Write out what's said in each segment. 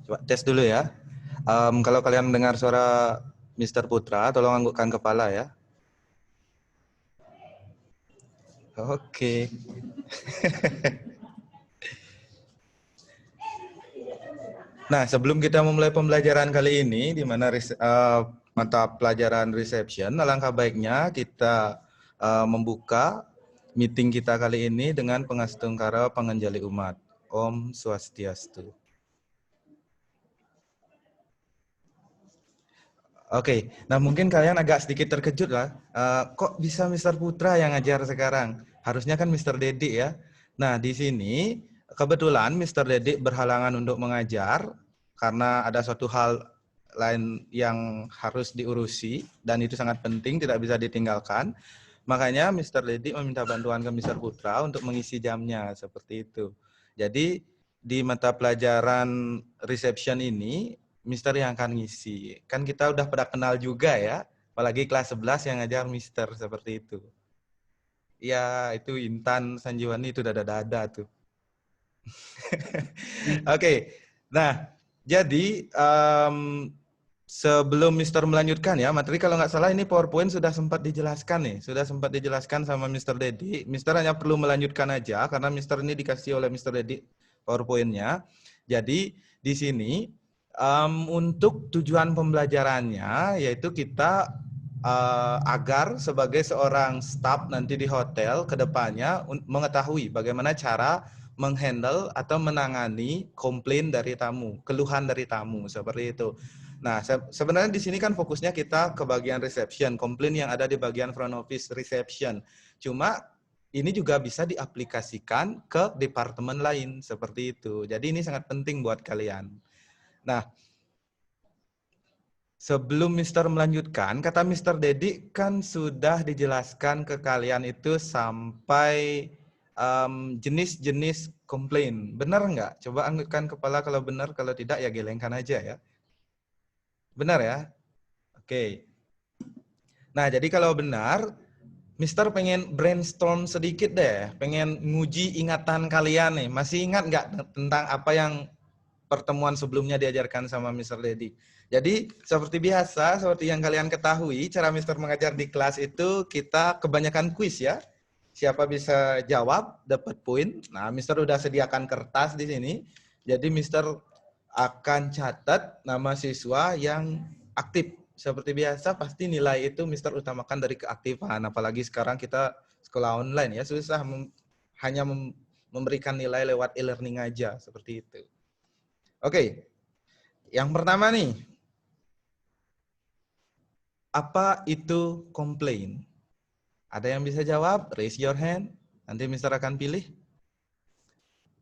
Coba tes dulu ya. Kalau kalian dengar suara Mr. Putra, tolong anggukkan kepala ya. Oke. Nah, sebelum kita memulai pembelajaran kali ini, di mana mata pelajaran reception, alangkah baiknya kita membuka meeting kita kali ini dengan Pengastungkara Pangenjali Umat. Om Swastiastu. Oke, nah mungkin kalian agak sedikit terkejut lah. Kok bisa Mr. Putra yang ngajar sekarang? Harusnya kan Mr. Dedi ya. Nah, di sini kebetulan Mr. Dedi berhalangan untuk mengajar karena ada suatu hal lain yang harus diurusi dan itu sangat penting, tidak bisa ditinggalkan. Makanya Mr. Dedi meminta bantuan ke Mr. Putra untuk mengisi jamnya seperti itu. Jadi di mata pelajaran reception ini Mister yang akan ngisi. Kan kita udah pada kenal juga ya, apalagi kelas 11 yang ngajar Mister seperti itu. Ya, itu Intan Sanjiwani itu dada-dada tuh. Oke. Nah, jadi sebelum Mister melanjutkan ya, materi kalau nggak salah ini PowerPoint sudah sempat dijelaskan nih, sudah sempat dijelaskan sama Mister Dedi. Mister hanya perlu melanjutkan aja karena Mister ini dikasih oleh Mister Dedi PowerPoint-nya. Jadi di sini untuk tujuan pembelajarannya yaitu kita agar sebagai seorang staf nanti di hotel ke depannya mengetahui bagaimana cara menghandle atau menangani komplain dari tamu, keluhan dari tamu seperti itu. Nah, sebenarnya di sini kan fokusnya kita ke bagian reception, komplain yang ada di bagian front office reception. Cuma ini juga bisa diaplikasikan ke departemen lain seperti itu. Jadi ini sangat penting buat kalian. Nah, sebelum Mister melanjutkan, kata Mister Dedi kan sudah dijelaskan ke kalian itu sampai jenis-jenis komplain. Benar nggak? Coba anggukkan kepala kalau benar, kalau tidak ya gelengkan aja ya. Benar ya? Oke. Nah, jadi kalau benar, Mister pengen brainstorm sedikit deh, pengen nguji ingatan kalian nih. Masih ingat nggak tentang apa yang pertemuan sebelumnya diajarkan sama Mr. Dedi. Jadi seperti biasa, seperti yang kalian ketahui, cara Mr. mengajar di kelas itu kita kebanyakan kuis ya. Siapa bisa jawab dapat poin. Nah, Mr. udah sediakan kertas di sini. Jadi Mr. akan catat nama siswa yang aktif. Seperti biasa pasti nilai itu Mr. utamakan dari keaktifan. Apalagi sekarang kita sekolah online ya, susah hanya memberikan nilai lewat e-learning aja seperti itu. Oke, yang pertama nih, apa itu komplain? Ada yang bisa jawab? Raise your hand. Nanti Mister akan pilih.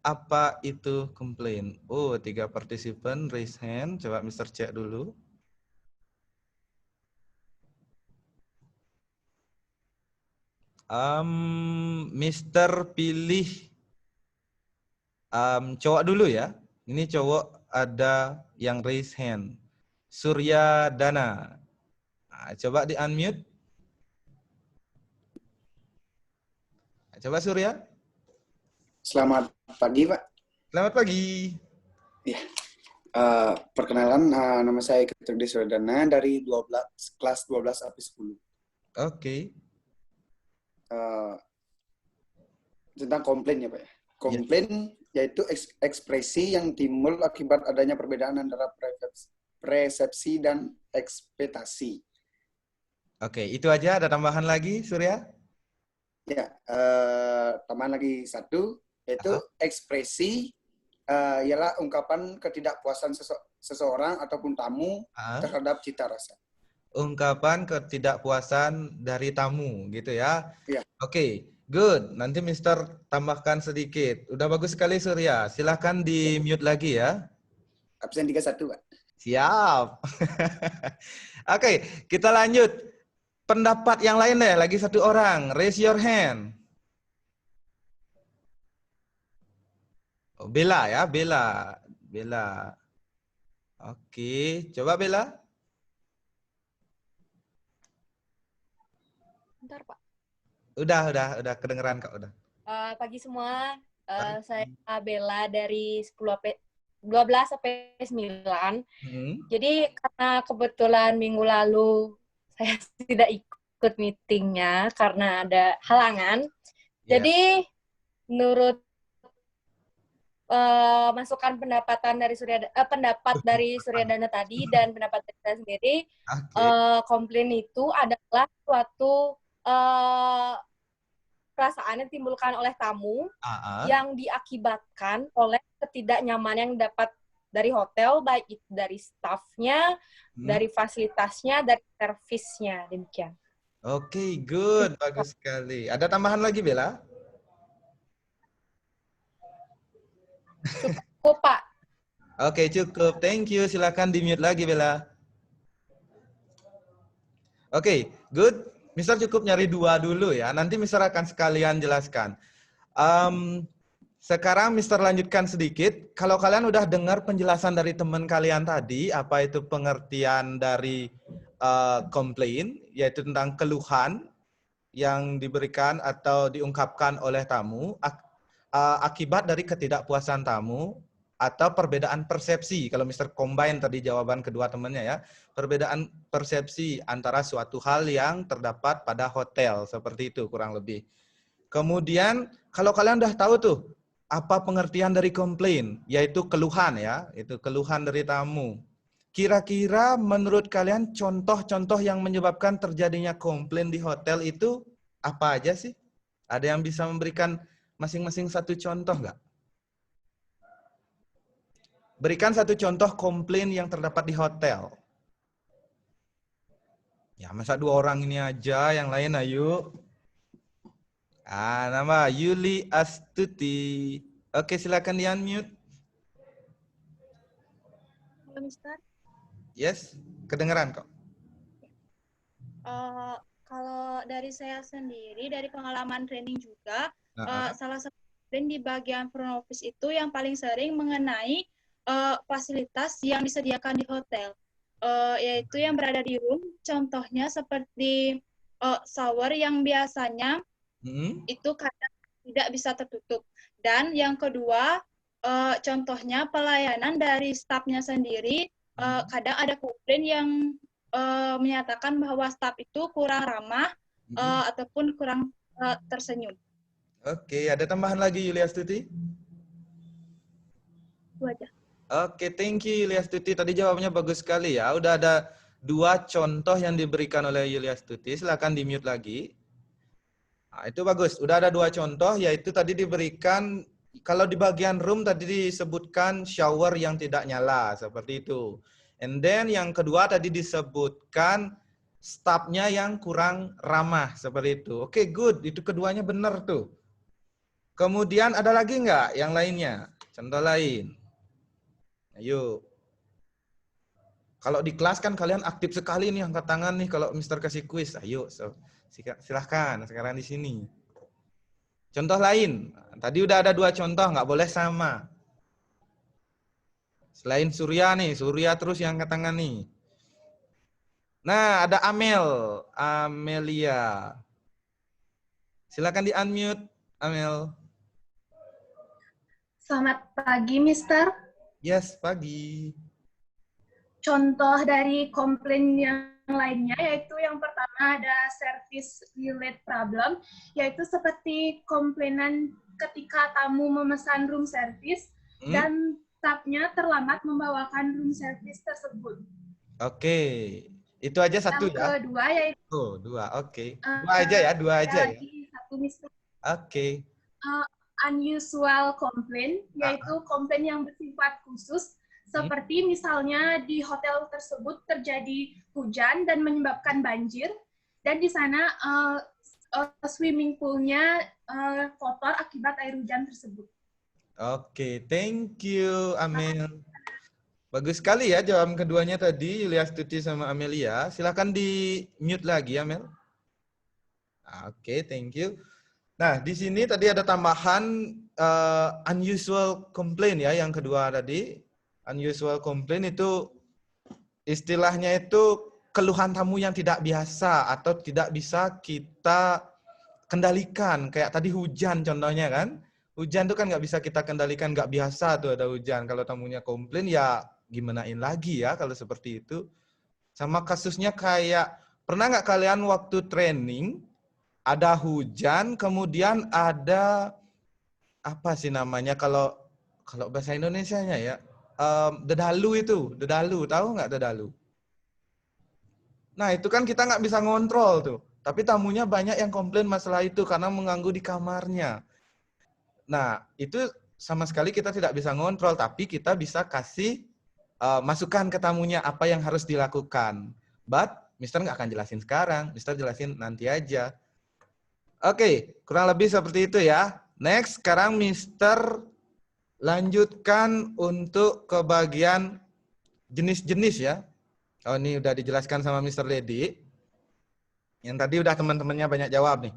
Apa itu komplain? Oh, 3 partisipan raise hand. Coba Mister cek dulu. Mister pilih cowok dulu ya. Ini cowok ada yang raise hand. Surya Dana. Nah, coba di unmute. Coba Surya. Selamat pagi, Pak. Selamat pagi. Ya, perkenalan, nama saya Keturis Surdana dari kelas 12 AP 10. Oke. Tentang komplain ya, Pak. Komplain yaitu ekspresi yang timbul akibat adanya perbedaan antara persepsi dan ekspektasi. Oke, itu aja. Ada tambahan lagi, Surya? Ya, tambahan lagi satu, yaitu ekspresi ialah ungkapan ketidakpuasan seseorang ataupun tamu terhadap cita rasa. Ungkapan ketidakpuasan dari tamu, gitu ya? Ya. Oke, good. Nanti Mister tambahkan sedikit. Udah bagus sekali, Surya. Silahkan di-mute lagi ya. Absen 31, Pak. Siap. Oke, kita lanjut. Pendapat yang lain deh, lagi satu orang. Raise your hand. Oh, Bella ya, Bella. Bella. Oke, coba Bella. Bentar, Pak. Udah kedengeran kok, udah. Pagi semua, saya Bella dari 10 AP 12 sampai 9. Hmm. Jadi karena kebetulan minggu lalu saya tidak ikut meetingnya karena ada halangan. Ya. Jadi menurut masukan pendapat dari Suryadana tadi dan pendapat dari saya sendiri, Oke. komplain itu adalah suatu perasaan yang ditimbulkan oleh tamu yang diakibatkan oleh ketidaknyamanan yang dapat dari hotel, baik itu dari staffnya, dari fasilitasnya, dari servisnya, demikian. Oke, good. Bagus sekali. Ada tambahan lagi, Bella? Cukup, Pak. Oke, cukup. Thank you. Silakan di-mute lagi, Bella. Oke, good. Mister cukup nyari 2 dulu ya. Nanti Mister akan sekalian jelaskan. Sekarang Mister lanjutkan sedikit. Kalau kalian udah dengar penjelasan dari teman kalian tadi, apa itu pengertian dari komplain, yaitu tentang keluhan yang diberikan atau diungkapkan oleh tamu akibat dari ketidakpuasan tamu atau perbedaan persepsi. Kalau Mister combine tadi jawaban kedua temannya ya, perbedaan persepsi antara suatu hal yang terdapat pada hotel, seperti itu kurang lebih. Kemudian kalau kalian udah tahu tuh apa pengertian dari komplain, yaitu keluhan ya, itu keluhan dari tamu. Kira-kira menurut kalian contoh-contoh yang menyebabkan terjadinya komplain di hotel itu apa aja sih? Ada yang bisa memberikan masing-masing satu contoh nggak? Berikan satu contoh komplain yang terdapat di hotel. Ya, masa 2 orang ini aja, yang lain ayo. Nama Yuli Astuti. Oke, silakan di-unmute. Halo, Mister. Yes, kedengeran kok. Kalau dari saya sendiri, dari pengalaman training juga, salah satu komplain di bagian front office itu yang paling sering mengenai fasilitas yang disediakan di hotel, yaitu yang berada di room. Contohnya seperti shower yang biasanya itu kadang tidak bisa tertutup. Dan yang kedua, contohnya pelayanan dari staffnya sendiri, kadang ada komplain yang menyatakan bahwa staff itu kurang ramah ataupun kurang tersenyum. Oke, ada tambahan lagi Yulia Stuti? Itu aja. Oke, thank you Yulia Stuti. Tadi jawabnya bagus sekali ya. Udah ada 2 contoh yang diberikan oleh Yulia Stuti. Silakan di-mute lagi. Nah, itu bagus. Udah ada 2 contoh, yaitu tadi diberikan, kalau di bagian room tadi disebutkan shower yang tidak nyala, seperti itu. And then yang kedua tadi disebutkan staffnya yang kurang ramah, seperti itu. Oke, good. Itu keduanya benar tuh. Kemudian ada lagi nggak yang lainnya? Contoh lain. Ayo. Kalau di kelas kan kalian aktif sekali nih angkat tangan nih kalau Mister kasih kuis. Ayo, silahkan sekarang di sini. Contoh lain. Tadi udah ada 2 contoh, nggak boleh sama. Selain Surya nih, Surya terus yang angkat tangan nih. Nah, ada Amelia. Silakan di-unmute, Amel. Selamat pagi, Mister. Yes, pagi. Contoh dari komplain yang lainnya, yaitu yang pertama ada service related problem, yaitu seperti komplainan ketika tamu memesan room service dan staffnya terlambat membawakan room service tersebut. Oke, itu aja satu yang ya? Yang kedua yaitu... Oh, 2, oke. 2 aja ya, 2 aja ya? Satu, Mister. Oke. Unusual complaint, yaitu komplain yang bersifat khusus, seperti misalnya di hotel tersebut terjadi hujan dan menyebabkan banjir, dan di sana swimming poolnya kotor akibat air hujan tersebut. Oke, thank you, Amel. Bagus sekali ya jawaban keduanya tadi, Yulia Stuti sama Amelia. Silakan di-mute lagi, Amel. Oke, thank you. Nah, di sini tadi ada tambahan unusual complaint ya, yang kedua tadi. Unusual complaint itu istilahnya itu keluhan tamu yang tidak biasa atau tidak bisa kita kendalikan. Kayak tadi hujan contohnya kan. Hujan tuh kan nggak bisa kita kendalikan, nggak biasa tuh ada hujan. Kalau tamunya komplain ya gimanain lagi ya kalau seperti itu. Sama kasusnya kayak, pernah nggak kalian waktu training, ada hujan, kemudian ada, apa sih namanya, kalau bahasa Indonesianya ya, dedalu, tahu nggak dedalu? Nah itu kan kita nggak bisa ngontrol tuh. Tapi tamunya banyak yang komplain masalah itu karena mengganggu di kamarnya. Nah itu sama sekali kita tidak bisa ngontrol, tapi kita bisa kasih masukan ke tamunya apa yang harus dilakukan. But Mister nggak akan jelasin sekarang, Mister jelasin nanti aja. Oke, kurang lebih seperti itu ya. Next, sekarang Mister lanjutkan untuk ke bagian jenis-jenis ya. Oh, ini udah dijelaskan sama Mister Dedi. Yang tadi udah teman-temannya banyak jawab nih.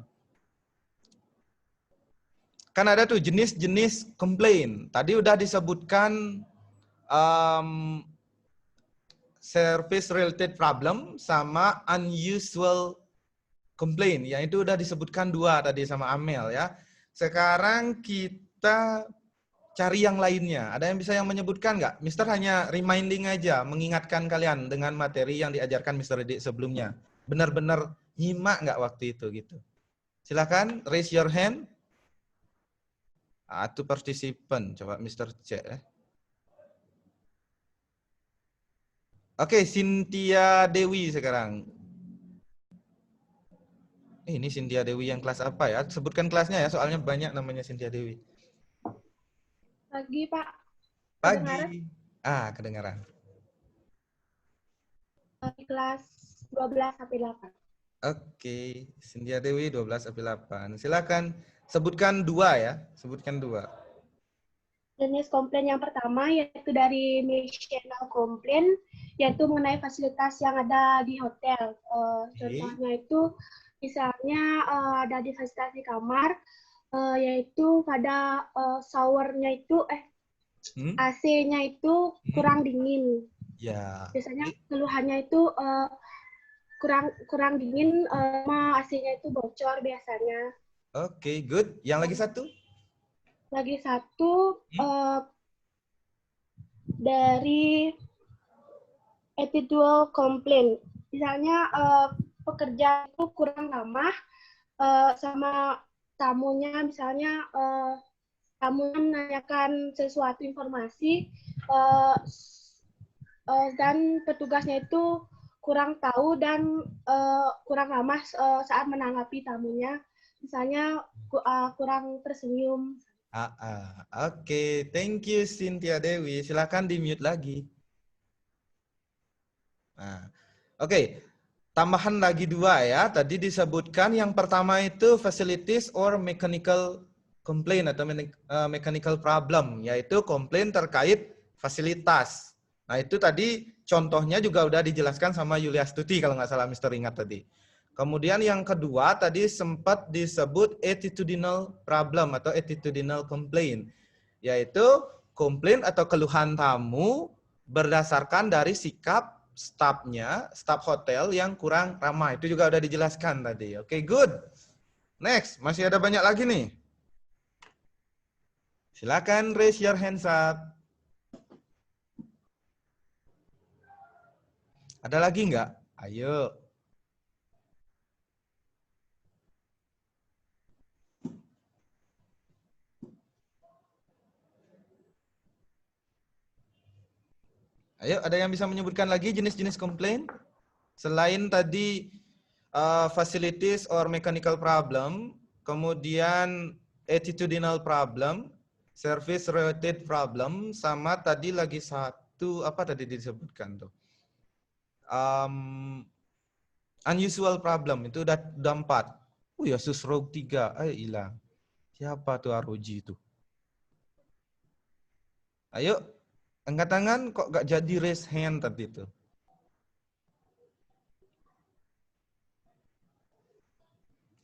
Kan ada tuh jenis-jenis komplain. Tadi udah disebutkan service related problem sama unusual complaint. Yang itu udah disebutkan 2 tadi sama Amel ya. Sekarang kita cari yang lainnya. Ada yang bisa yang menyebutkan nggak? Mister hanya reminding aja, mengingatkan kalian dengan materi yang diajarkan Mister Dedi sebelumnya. Benar-benar nyimak nggak waktu itu gitu. Silakan raise your hand. Itu participant. Coba Mister cek ya. Oke, Cynthia Dewi sekarang. Ini Cynthia Dewi yang kelas apa ya? Sebutkan kelasnya ya, soalnya banyak namanya Cynthia Dewi. Pagi, Pak. Pagi. Kedengaran. Di kelas 12 sampai 8. Oke, Cynthia Dewi 12 sampai 8. Silakan sebutkan 2 ya, sebutkan 2. Jenis komplain yang pertama yaitu dari missional komplain, yaitu mengenai fasilitas yang ada di hotel. Contohnya itu misalnya ada di fasilitas di kamar, yaitu pada showernya itu AC-nya itu kurang dingin. Ya. Biasanya keluhannya itu kurang dingin, AC-nya itu bocor biasanya. Oke, good. Yang lagi satu? Lagi satu dari attitude complaint. Misalnya pekerja itu kurang ramah sama tamunya, misalnya tamunya menanyakan sesuatu informasi dan petugasnya itu kurang tahu dan kurang ramah saat menanggapi tamunya, misalnya kurang tersenyum. Oke, thank you Cynthia Dewi. Silakan di-mute lagi. Oke, tambahan lagi 2 ya. Tadi disebutkan yang pertama itu facilities or mechanical complaint atau mechanical problem, yaitu komplain terkait fasilitas. Nah itu tadi contohnya juga udah dijelaskan sama Yulia Stuti kalau nggak salah Mister ingat tadi. Kemudian yang kedua tadi sempat disebut attitudinal problem atau attitudinal complaint, yaitu komplain atau keluhan tamu berdasarkan dari sikap staf hotel yang kurang ramah. Itu juga udah dijelaskan tadi. Oke, good. Next, masih ada banyak lagi nih. Silakan raise your hands up. Ada lagi nggak? Ayo. Ayo, ada yang bisa menyebutkan lagi jenis-jenis komplain? Selain tadi facilities or mechanical problem, kemudian attitudinal problem, service related problem, sama tadi lagi satu, apa tadi disebutkan tuh? Unusual problem, itu udah 4. Ya susrog 3, hilang. Siapa tuh Aroji itu? Ayo, angkat tangan kok gak jadi raise hand tadi itu.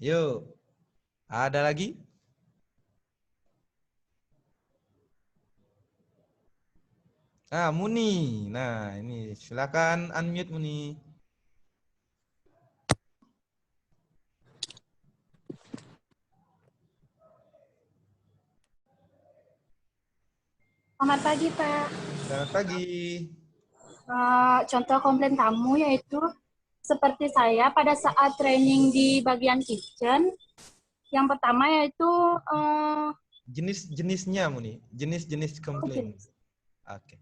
Yuk, ada lagi? Muni. Nah, ini silakan unmute Muni. Selamat pagi, Pak. Selamat pagi. Contoh komplain tamu yaitu seperti saya pada saat training di bagian kitchen. Yang pertama yaitu Jenis-jenisnya, Muni. Jenis-jenis komplain. Oke.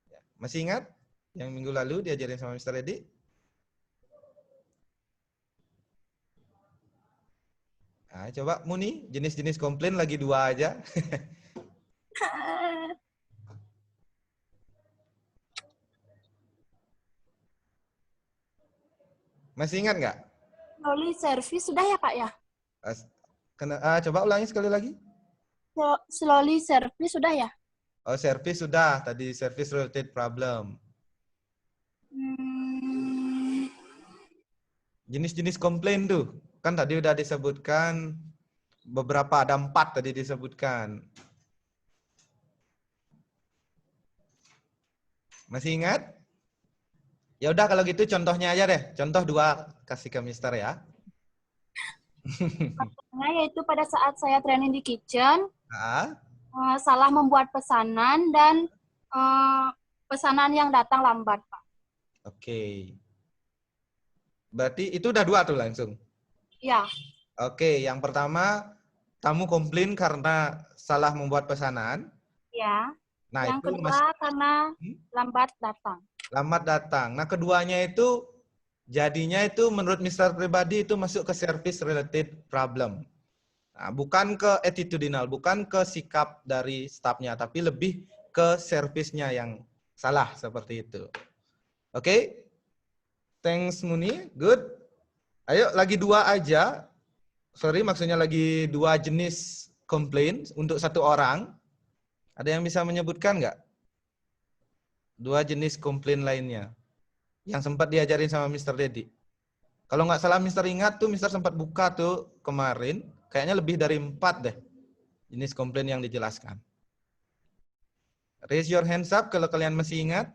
Ya. Masih ingat yang minggu lalu diajarin sama Mr. Edi? Nah, coba Muni, jenis-jenis komplain lagi 2 aja. Masih ingat nggak? slowly service sudah ya, Pak ya? Coba ulangi sekali lagi. Slowly service sudah ya? Oh, service sudah. Tadi service related problem. Jenis-jenis komplain tuh. Kan tadi udah disebutkan beberapa, ada 4 tadi disebutkan. Masih ingat? Ya udah kalau gitu contohnya aja deh. Contoh 2 kasih ke Mister ya. Contohnya yaitu pada saat saya training di kitchen, salah membuat pesanan dan pesanan yang datang lambat, Pak. Oke. Berarti itu udah 2 tuh langsung? Ya. Oke, yang pertama tamu komplain karena salah membuat pesanan. Ya. Nah, yang itu kedua karena lambat datang. Lambat datang. Nah, keduanya itu jadinya itu menurut Mister pribadi itu masuk ke service related problem. Nah, bukan ke attitudinal, bukan ke sikap dari staffnya, tapi lebih ke servisnya yang salah seperti itu. Oke? Thanks Muni, good. Ayo lagi 2 aja. Sorry, maksudnya lagi 2 jenis komplain untuk 1 orang. Ada yang bisa menyebutkan nggak? 2 jenis komplain lainnya yang sempat diajarin sama Mr. Dedi. Kalau nggak salah Mr. ingat tuh, Mr. sempat buka tuh kemarin. Kayaknya lebih dari 4 deh jenis komplain yang dijelaskan. Raise your hands up kalau kalian masih ingat.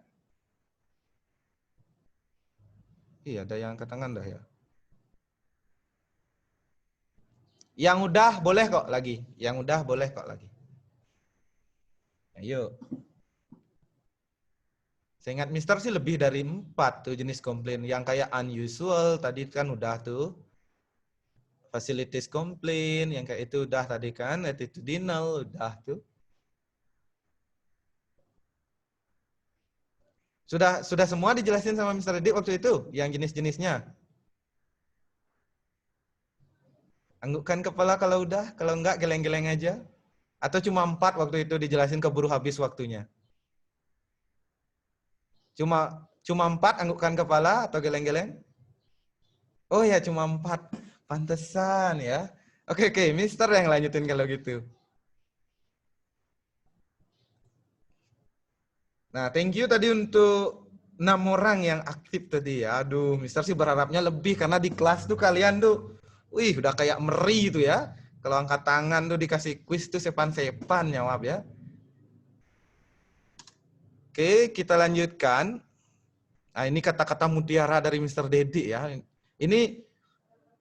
Iya, ada yang angkat tangan dah ya. Yang udah boleh kok lagi. Yang udah boleh kok lagi. Ayo. Saya ingat Mister sih lebih dari 4 tuh jenis komplain. Yang kayak unusual tadi kan udah tuh. Facilities complaint, yang kayak itu udah tadi kan. Attitudinal udah tuh. Sudah semua dijelasin sama Mr. Edi waktu itu, yang jenis-jenisnya. Anggukkan kepala kalau udah, kalau enggak geleng-geleng aja. Atau cuma 4 waktu itu dijelasin keburu habis waktunya. Cuma 4 anggukkan kepala atau geleng-geleng? Oh ya, cuma 4. Pantesan ya. Oke, Mister yang lanjutin kalau gitu. Nah, thank you tadi untuk 6 orang yang aktif tadi ya. Aduh, Mister sih berharapnya lebih karena di kelas tuh kalian tuh, wih, udah kayak meri tuh ya. Kalau angkat tangan tuh dikasih quiz tuh sepan-sepan jawab ya. Oke, kita lanjutkan. Nah, ini kata-kata mutiara dari Mr. Dedi ya. Ini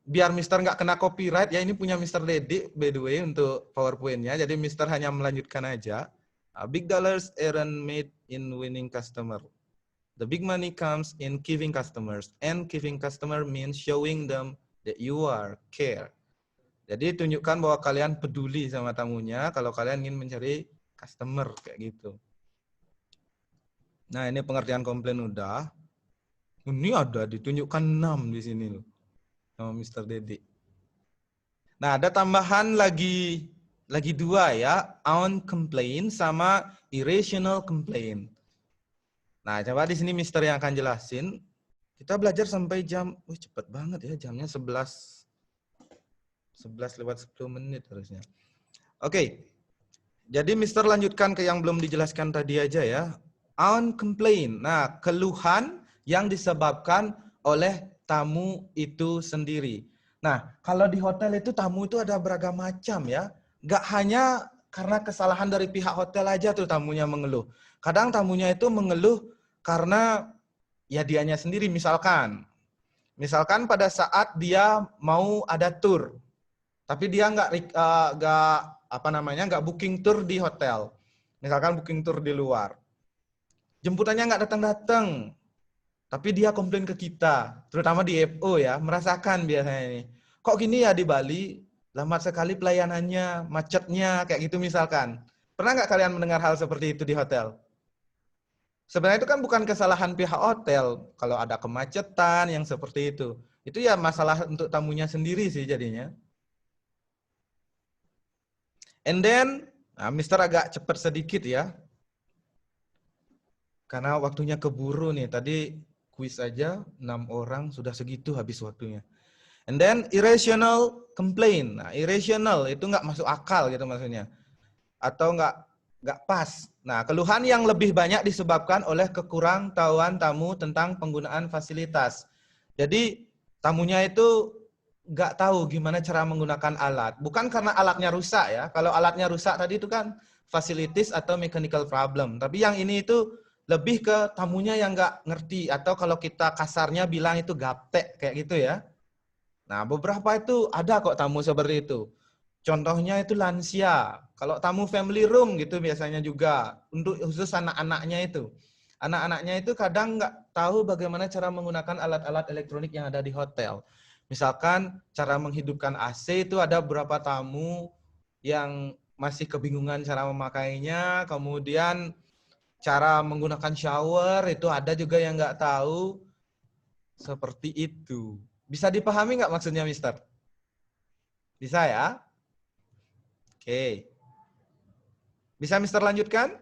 biar Mister nggak kena copyright ya, ini punya Mr. Dedi by the way untuk PowerPoint-nya. Jadi Mister hanya melanjutkan aja. Big dollars aren't made in winning customer. The big money comes in giving customers. And giving customer means showing them that you are care. Jadi tunjukkan bahwa kalian peduli sama tamunya kalau kalian ingin mencari customer kayak gitu. Nah, ini pengertian komplain udah. Ini ada ditunjukkan 6 di sini loh sama Mr. Dedi. Nah, ada tambahan lagi 2 ya, on complaint sama irrational complaint. Nah, coba di sini Mister yang akan jelasin. Kita belajar sampai jam, cepet banget ya, jamnya 11 lewat 10 menit harusnya. Oke. Jadi Mister lanjutkan ke yang belum dijelaskan tadi aja ya. On complaint. Nah, keluhan yang disebabkan oleh tamu itu sendiri. Nah, kalau di hotel itu tamu itu ada beragam macam ya. Nggak hanya karena kesalahan dari pihak hotel aja tuh tamunya mengeluh. Kadang tamunya itu mengeluh karena ya dianya sendiri. Misalkan pada saat dia mau ada tour, tapi dia nggak booking tour di hotel. Misalkan booking tour di luar. Jemputannya nggak datang-datang. Tapi dia komplain ke kita, terutama di FO ya, merasakan biasanya ini. Kok gini ya di Bali, lambat sekali pelayanannya, macetnya, kayak gitu misalkan. Pernah nggak kalian mendengar hal seperti itu di hotel? Sebenarnya itu kan bukan kesalahan pihak hotel, kalau ada kemacetan yang seperti itu. Itu ya masalah untuk tamunya sendiri sih jadinya. And then, nah, Mister agak cepat sedikit ya. Karena waktunya keburu nih. Tadi kuis aja 6 orang sudah segitu habis waktunya. And then irrational complaint. Nah, irrational itu nggak masuk akal gitu maksudnya. Atau nggak pas. Nah, keluhan yang lebih banyak disebabkan oleh kekurangtahuan tamu tentang penggunaan fasilitas. Jadi tamunya itu nggak tahu gimana cara menggunakan alat. Bukan karena alatnya rusak ya. Kalau alatnya rusak tadi itu kan facilities atau mechanical problem. Tapi yang ini itu lebih ke tamunya yang nggak ngerti. Atau kalau kita kasarnya bilang itu gaptek kayak gitu ya. Nah, beberapa itu ada kok tamu seperti itu. Contohnya itu lansia. Kalau tamu family room gitu biasanya juga. Untuk khusus anak-anaknya itu. Anak-anaknya itu kadang nggak tahu bagaimana cara menggunakan alat-alat elektronik yang ada di hotel. Misalkan cara menghidupkan AC itu ada beberapa tamu yang masih kebingungan cara memakainya. Kemudian cara menggunakan shower itu ada juga yang nggak tahu. Seperti itu. Bisa dipahami nggak maksudnya, Mister? Bisa ya? Oke. Bisa Mister lanjutkan?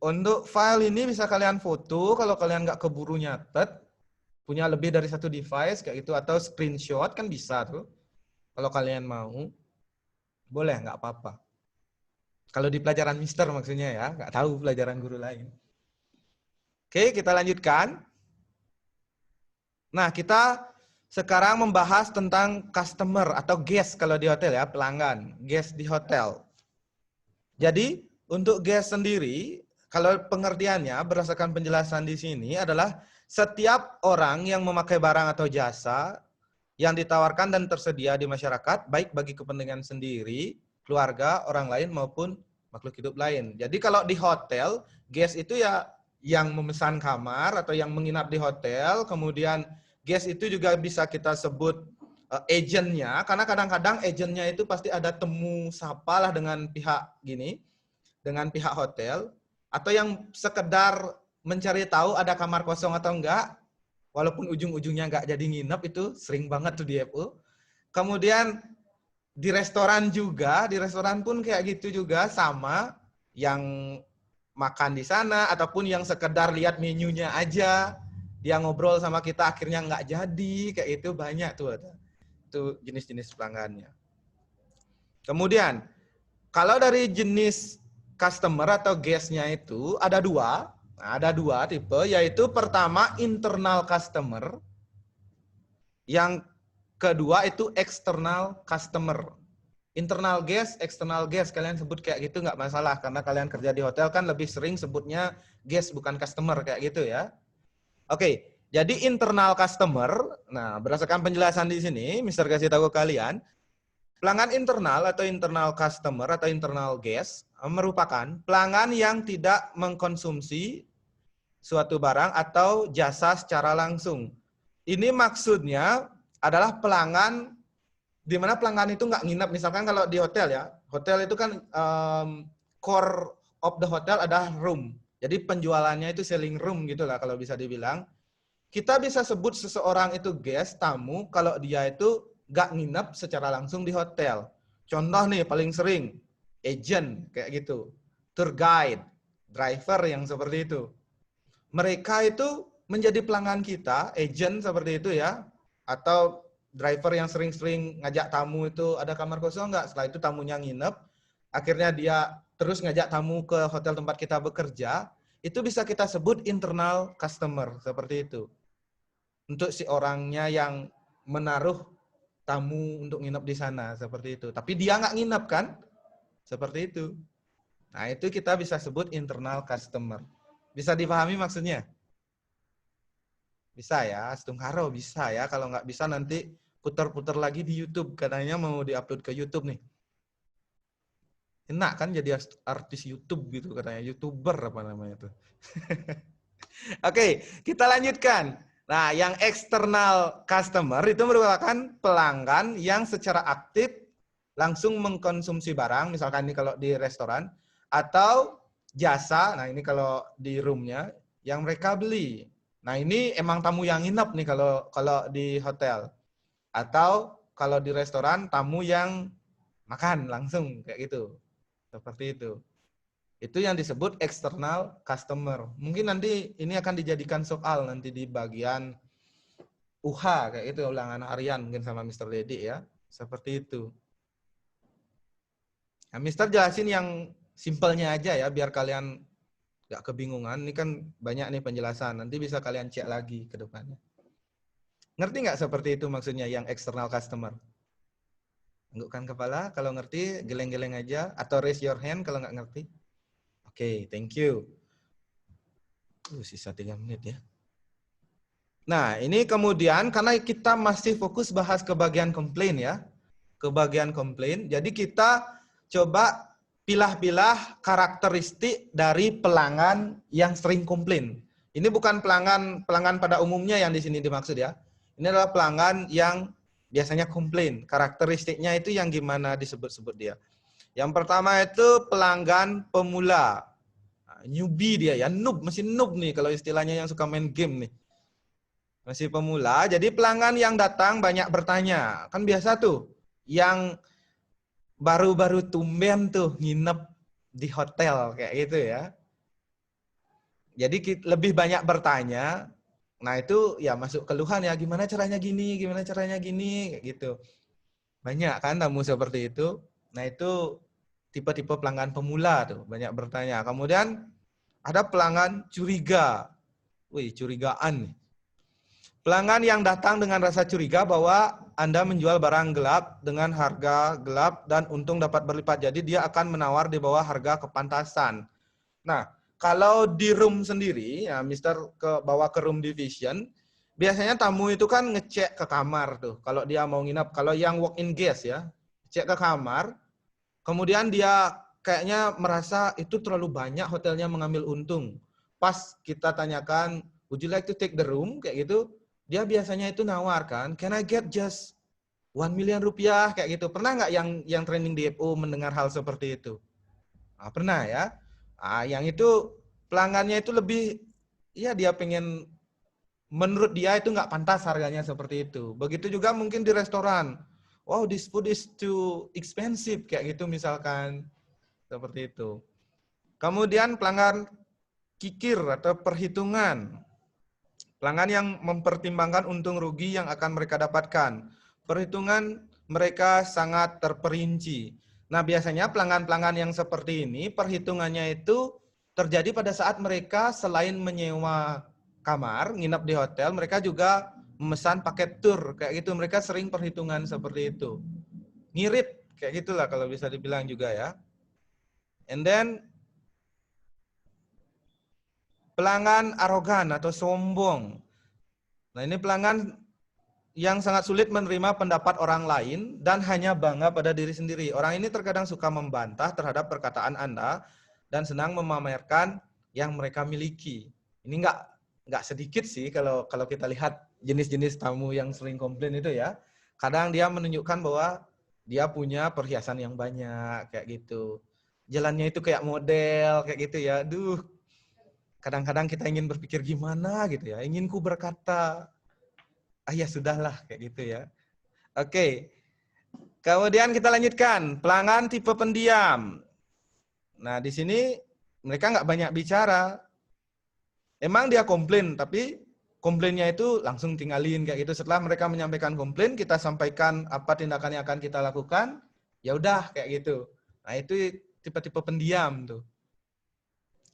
Untuk file ini bisa kalian foto kalau kalian nggak keburu nyatet. Punya lebih dari satu device kayak gitu. Atau screenshot kan bisa tuh. Kalau kalian mau. Boleh, nggak apa-apa. Kalau di pelajaran Mister maksudnya ya. Nggak tahu pelajaran guru lain. Oke, kita lanjutkan. Nah, kita sekarang membahas tentang customer atau guest kalau di hotel ya, pelanggan, guest di hotel. Jadi, untuk guest sendiri, kalau pengertiannya berdasarkan penjelasan di sini adalah setiap orang yang memakai barang atau jasa yang ditawarkan dan tersedia di masyarakat, baik bagi kepentingan sendiri, keluarga, orang lain maupun makhluk hidup lain. Jadi kalau di hotel, guest itu ya yang memesan kamar atau yang menginap di hotel, kemudian guest itu juga bisa kita sebut agentnya, karena kadang-kadang agentnya itu pasti ada temu sapa lah dengan pihak gini, dengan pihak hotel, atau yang sekedar mencari tahu ada kamar kosong atau enggak, walaupun ujung-ujungnya enggak jadi nginep, itu sering banget tuh di FO. Kemudian di restoran juga, di restoran pun kayak gitu juga, sama yang makan di sana, ataupun yang sekedar lihat menunya aja, dia ngobrol sama kita akhirnya nggak jadi, kayak itu banyak tuh ada. Itu jenis-jenis pelanggannya. Kemudian, kalau dari jenis customer atau guest-nya itu ada dua. Nah, ada dua tipe, yaitu pertama internal customer, yang kedua itu external customer. Internal guest, external guest, kalian sebut kayak gitu nggak masalah, karena kalian kerja di hotel kan lebih sering sebutnya guest bukan customer kayak gitu ya. Oke, jadi internal customer, nah berdasarkan penjelasan di sini, Mister kasih tahu kalian, pelanggan internal atau internal customer atau internal guest merupakan pelanggan yang tidak mengkonsumsi suatu barang atau jasa secara langsung. Ini maksudnya adalah pelanggan di mana pelanggan itu nggak nginep. Misalkan kalau di hotel ya, hotel itu kan core of the hotel ada room. Jadi penjualannya itu selling room gitulah kalau bisa dibilang. Kita bisa sebut seseorang itu guest, tamu, kalau dia itu nggak nginep secara langsung di hotel. Contoh nih paling sering, agent kayak gitu, tour guide, driver yang seperti itu. Mereka itu menjadi pelanggan kita, agent seperti itu ya, atau driver yang sering-sering ngajak tamu itu ada kamar kosong nggak, setelah itu tamunya nginep, akhirnya dia terus ngajak tamu ke hotel tempat kita bekerja, itu bisa kita sebut internal customer, seperti itu. Untuk si orangnya yang menaruh tamu untuk nginep di sana, seperti itu. Tapi dia nggak nginep kan? Seperti itu. Nah, itu kita bisa sebut internal customer. Bisa dipahami maksudnya? Bisa ya, setungkaro bisa ya. Kalau nggak bisa nanti putar-putar lagi di YouTube. Katanya mau diupload ke YouTube nih. Enak kan jadi artis YouTube gitu katanya, YouTuber apa namanya tuh. Oke, kita lanjutkan. Nah, yang external customer itu merupakan pelanggan yang secara aktif langsung mengkonsumsi barang, misalkan ini kalau di restoran, atau jasa, nah ini kalau di roomnya, yang mereka beli. Nah, ini emang tamu yang nginep nih kalau di hotel. Atau kalau di restoran, tamu yang makan langsung, kayak gitu. Seperti itu. Itu yang disebut external customer. Mungkin nanti ini akan dijadikan soal nanti di bagian UH kayak itu, ulangan harian mungkin sama Mr. Dedi ya. Seperti itu. Nah, Mr. jelasin yang simpelnya aja ya biar kalian gak kebingungan. Ini kan banyak nih penjelasan. Nanti bisa kalian cek lagi ke depannya. Ngerti nggak seperti itu maksudnya yang external customer? Anggukkan kepala kalau ngerti, geleng-geleng aja atau raise your hand kalau nggak ngerti. Oke, thank you. Sisa 3 menit ya. Nah, ini kemudian karena kita masih fokus bahas ke bagian komplain ya. Ke bagian komplain. Jadi kita coba pilah-pilah karakteristik dari pelanggan yang sering komplain. Ini bukan pelanggan pada umumnya yang di sini dimaksud ya. Ini adalah pelanggan yang biasanya komplain. Karakteristiknya itu yang gimana disebut-sebut dia. Yang pertama itu pelanggan pemula. Newbie dia ya, masih noob nih kalau istilahnya yang suka main game nih. Masih pemula, jadi pelanggan yang datang banyak bertanya. Kan biasa tuh, yang baru-baru tumben tuh nginep di hotel kayak gitu ya. Jadi lebih banyak bertanya. Nah itu ya masuk keluhan ya, gimana caranya gini, kayak gitu. Banyak kan tamu seperti itu. Nah itu tipe-tipe pelanggan pemula tuh, banyak bertanya. Kemudian ada pelanggan curiga. Wih, curigaan. Pelanggan yang datang dengan rasa curiga bahwa Anda menjual barang gelap dengan harga gelap dan untung dapat berlipat. Jadi dia akan menawar di bawah harga kepantasan. Nah, kalau di room sendiri, ya Mister bawa ke room division, biasanya tamu itu kan ngecek ke kamar tuh. Kalau dia mau nginap, kalau yang walk-in guest ya, cek ke kamar. Kemudian dia kayaknya merasa itu terlalu banyak hotelnya mengambil untung. Pas kita tanyakan, would you like to take the room? Kayak gitu, dia biasanya itu nawar kan, can I get just 1 million rupiah? Kayak gitu. Pernah nggak yang training di FO mendengar hal seperti itu? Nah, pernah ya. Nah, yang itu pelanggannya itu lebih, ya dia pengen, menurut dia itu nggak pantas harganya seperti itu. Begitu juga mungkin di restoran. Wow, this food is too expensive, kayak gitu misalkan. Seperti itu. Kemudian pelanggan kikir atau perhitungan. Pelanggan yang mempertimbangkan untung rugi yang akan mereka dapatkan. Perhitungan mereka sangat terperinci. Nah, biasanya pelanggan-pelanggan yang seperti ini, perhitungannya itu terjadi pada saat mereka selain menyewa kamar, nginap di hotel, mereka juga memesan paket tour. Kayak gitu, mereka sering perhitungan seperti itu. Ngirit, kayak gitulah kalau bisa dibilang juga ya. And then, pelanggan arogan atau sombong. Nah, ini pelanggan yang sangat sulit menerima pendapat orang lain dan hanya bangga pada diri sendiri. Orang ini terkadang suka membantah terhadap perkataan Anda dan senang memamerkan yang mereka miliki. Ini nggak sedikit sih kalau kita lihat jenis-jenis tamu yang sering komplain itu ya. Kadang dia menunjukkan bahwa dia punya perhiasan yang banyak kayak gitu. Jalannya itu kayak model kayak gitu ya. Duh. Kadang-kadang kita ingin berpikir gimana gitu ya. Ingin ku berkata, ya sudahlah kayak gitu ya. Oke. Kemudian kita lanjutkan. Pelanggan tipe pendiam. Nah, di sini mereka nggak banyak bicara. Emang dia komplain, tapi komplainnya itu langsung tinggalin kayak gitu. Setelah mereka menyampaikan komplain, kita sampaikan apa tindakan yang akan kita lakukan. Ya udah kayak gitu. Nah, itu tipe-tipe pendiam tuh.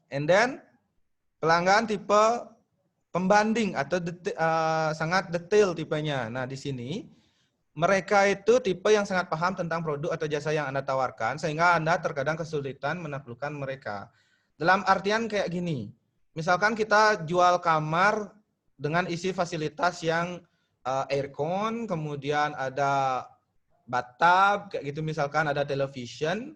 And then pelanggan tipe pembanding atau sangat detail tipenya. Nah, di sini mereka itu tipe yang sangat paham tentang produk atau jasa yang Anda tawarkan sehingga Anda terkadang kesulitan menaklukkan mereka. Dalam artian kayak gini. Misalkan kita jual kamar dengan isi fasilitas yang aircon, kemudian ada bathtub kayak gitu, misalkan ada television.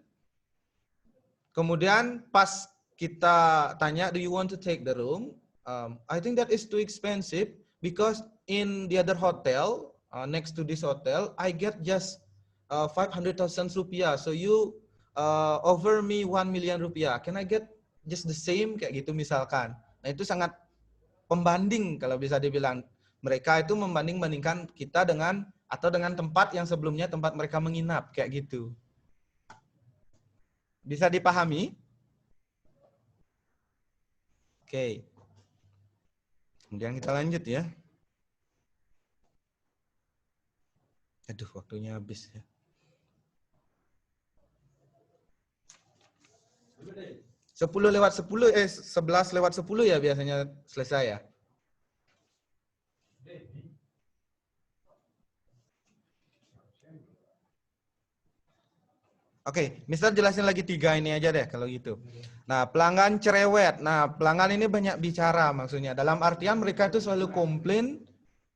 Kemudian pas kita tanya, do you want to take the room? I think that is too expensive because in the other hotel, next to this hotel, I get just 500,000 rupiah. So you offer me 1 million rupiah. Can I get just the same? Kayak gitu misalkan. Nah itu sangat pembanding kalau bisa dibilang. Mereka itu membanding-bandingkan kita dengan atau dengan tempat yang sebelumnya tempat mereka menginap. Kayak gitu. Bisa dipahami? Oke. Kemudian kita lanjut ya. Aduh, waktunya habis ya. 11 lewat 10 ya biasanya selesai ya. Oke, Mister jelasin lagi 3 ini aja deh kalau gitu. Nah, pelanggan cerewet. Nah, pelanggan ini banyak bicara maksudnya. Dalam artian mereka itu selalu komplain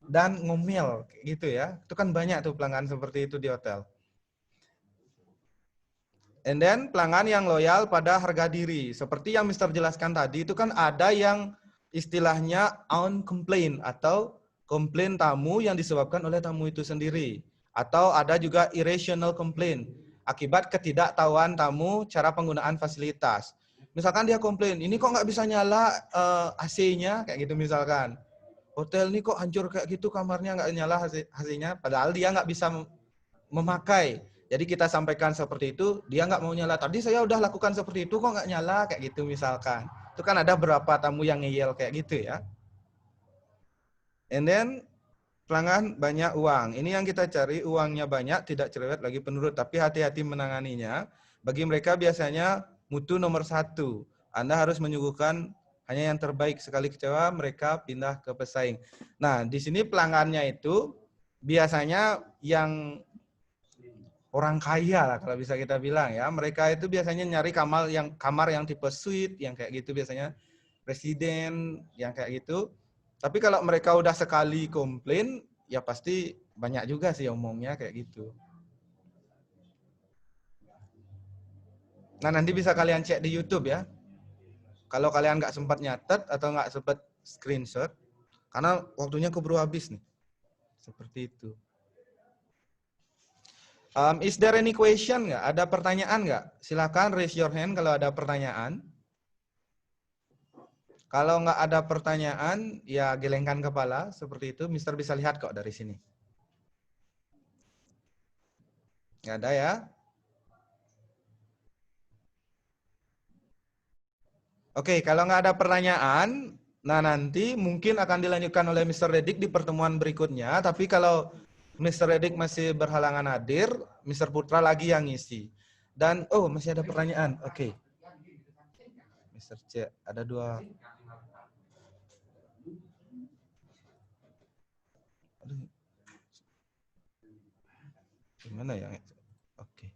dan ngomel gitu ya. Itu kan banyak tuh pelanggan seperti itu di hotel. And then pelanggan yang loyal pada harga diri. Seperti yang Mister jelaskan tadi, itu kan ada yang istilahnya on complaint atau komplain tamu yang disebabkan oleh tamu itu sendiri. Atau ada juga irrational complaint, akibat ketidaktahuan tamu cara penggunaan fasilitas. Misalkan dia komplain, ini kok nggak bisa nyala AC-nya, kayak gitu misalkan. Hotel ini kok hancur kayak gitu, kamarnya nggak nyala AC-nya, padahal dia nggak bisa memakai. Jadi kita sampaikan seperti itu, dia nggak mau nyala. Tadi saya udah lakukan seperti itu, kok nggak nyala, kayak gitu misalkan. Itu kan ada beberapa tamu yang ngeyel kayak gitu ya. And then pelanggan banyak uang. Ini yang kita cari, uangnya banyak, tidak cerewet lagi penurut, tapi hati-hati menanganinya. Bagi mereka biasanya mutu nomor 1. Anda harus menyuguhkan hanya yang terbaik. Sekali kecewa, mereka pindah ke pesaing. Nah, di sini pelanggannya itu biasanya yang orang kaya lah kalau bisa kita bilang ya. Mereka itu biasanya nyari kamar yang tipe suite, yang kayak gitu biasanya presiden, yang kayak gitu. Tapi kalau mereka udah sekali komplain, ya pasti banyak juga sih omongnya kayak gitu. Nah, nanti bisa kalian cek di YouTube ya. Kalau kalian nggak sempat nyatet atau nggak sempat screenshot, karena waktunya keburu habis nih. Seperti itu. Is there any question nggak? Ada pertanyaan nggak? Silakan raise your hand kalau ada pertanyaan. Kalau nggak ada pertanyaan, ya gelengkan kepala seperti itu. Mister bisa lihat kok dari sini. Nggak ada ya? Oke, kalau nggak ada pertanyaan, nah nanti mungkin akan dilanjutkan oleh Mr. Reddick di pertemuan berikutnya. Tapi kalau Mr. Reddick masih berhalangan hadir, Mr. Putra lagi yang ngisi. Dan, oh masih ada pertanyaan. Oke. Mr. C, ada 2. Aduh. Gimana ya? Oke.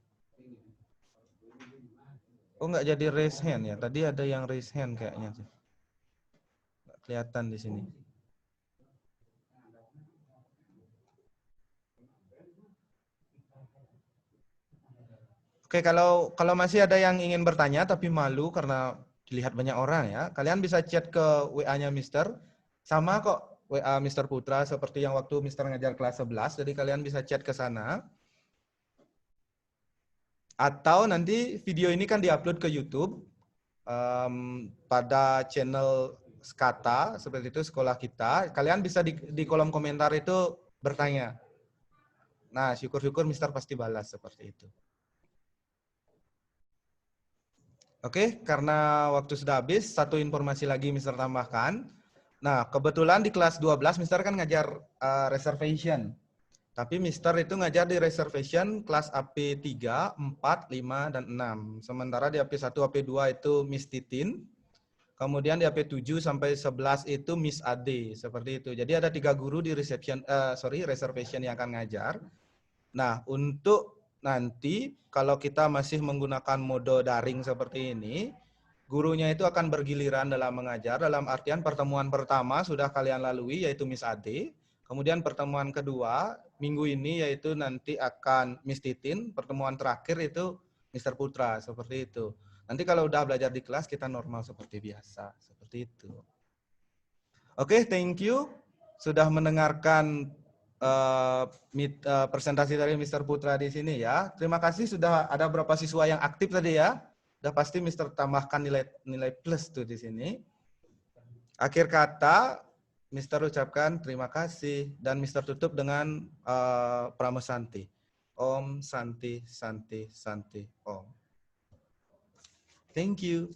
Oh, nggak jadi raise hand ya? Tadi ada yang raise hand kayaknya. Nggak kelihatan di sini. Oke, kalau masih ada yang ingin bertanya tapi malu karena dilihat banyak orang ya, kalian bisa chat ke WA-nya Mister. Sama kok WA Mister Putra seperti yang waktu Mister ngajar kelas 11, jadi kalian bisa chat ke sana. Atau nanti video ini kan diupload ke YouTube pada channel Skata, seperti itu sekolah kita. Kalian bisa di kolom komentar itu bertanya. Nah, syukur-syukur Mister pasti balas seperti itu. Oke, karena waktu sudah habis, satu informasi lagi Mister tambahkan. Nah, kebetulan di kelas 12 Mister kan ngajar reservation. Tapi Mister itu ngajar di reservation kelas AP 3, 4, 5, dan 6. Sementara di AP 1, AP 2 itu Miss Titin. Kemudian di AP 7 sampai 11 itu Miss Ade. Seperti itu. Jadi ada 3 guru di reservation yang akan ngajar. Nah, untuk nanti kalau kita masih menggunakan mode daring seperti ini, gurunya itu akan bergiliran dalam mengajar. Dalam artian pertemuan pertama sudah kalian lalui, yaitu Miss Ade. Kemudian pertemuan kedua, minggu ini yaitu nanti akan Miss Titin. Pertemuan terakhir itu Mr. Putra, seperti itu. Nanti kalau udah belajar di kelas, kita normal seperti biasa. Seperti itu. Oke, thank you. Sudah mendengarkan presentasi dari Mr. Putra di sini ya. Terima kasih sudah ada beberapa siswa yang aktif tadi ya. Udah pasti Mr. tambahkan nilai plus tuh di sini. Akhir kata, Mr. ucapkan terima kasih dan Mr. tutup dengan Pramusanti. Om Santi Santi Santi Om. Thank you.